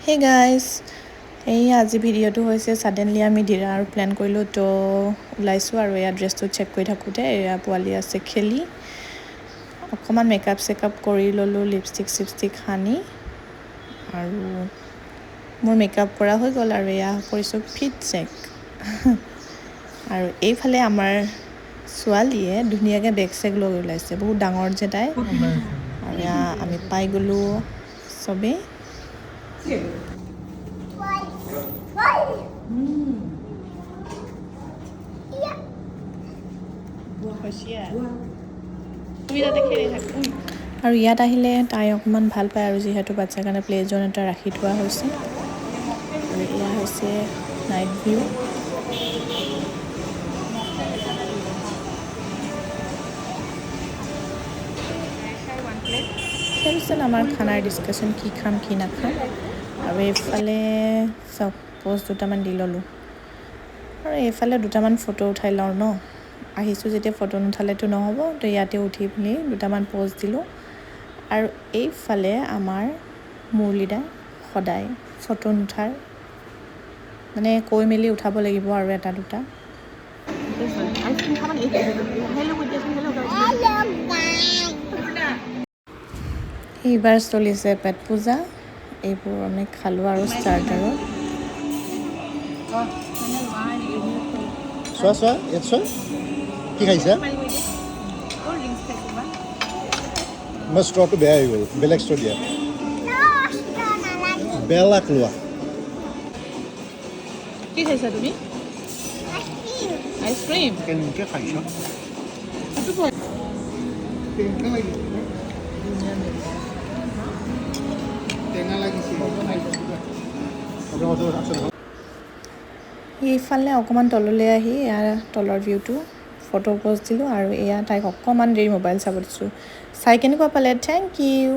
Hey guys, এই আজি ভিডিঅ'টো হৈছে সাডেনলি আমি ডিনাৰ প্ল্যান কৰিলোঁ তো ওলাইছোঁ আৰু এই এড্ৰেছটো চেক কৰি থাকোঁতে এয়া পোৱালি আছে খেলি অকণমান মেকআপ চেকআপ কৰি ল'লোঁ লিপষ্টিক সানি আৰু মোৰ মেকআপ কৰা হৈ গ'ল আৰু এয়া কৰিছোঁ ফিট চেক আৰু এইফালে আমাৰ ছোৱালীয়ে ধুনীয়াকৈ বেগ চেগ লৈ ওলাইছে বহুত ডাঙৰ যে তাই আৰু এয়া আমি পাই গ'লোঁ চবেই আৰু ইয়াত আহিলে তাই অকণমান ভাল পায় আৰু যিহেতু বাচ্চাৰ কাৰণে প্লে জ'ন এটা ৰাখি থোৱা হৈছে আৰু এয়া হৈছে নাইট ভিউ তাৰপিছত আমাৰ খানাৰ ডিছকাশ্যন কি খাম কি নাখাম আৰু এইফালে চব প'ষ্ট দুটামান দি ল'লোঁ আৰু এইফালে দুটামান ফটো উঠাই লওঁ ন আহিছোঁ যেতিয়া ফটো নুঠালেতো নহ'ব তো ইয়াতে উঠি পিনি দুটামান প'ষ্ট দিলোঁ আৰু এইফালে আমাৰ মুৰলীদা সদায় ফটো নুঠাৰ মানে কৈ মেলি উঠাব লাগিব আৰু এটা দুটা এইবাৰ চলিছে পেট পূজা এইবোৰ আমি খালোঁ আৰু ষ্টাৰ্টাৰত চোৱা ইয়াত চোৱা কি খাইছা মই ষ্ট্ৰটো বেয়া হৈ গ'ল বেলেগ ষ্ট্ৰ দিয়া বেলেগ লোৱা কি খাইছা তুমি আইচক্ৰীম কেনেকৈ খাইছ টেঙা লাগিছে এইফালে অকণমান তললৈ আহি এয়া তলৰ ভিউটো ফটো প'ষ্ট দিলোঁ আৰু এয়া তাইক অকণমান দেৰি মোবাইল চাব দিছোঁ চাই কেনেকুৱা পালে থেংক ইউ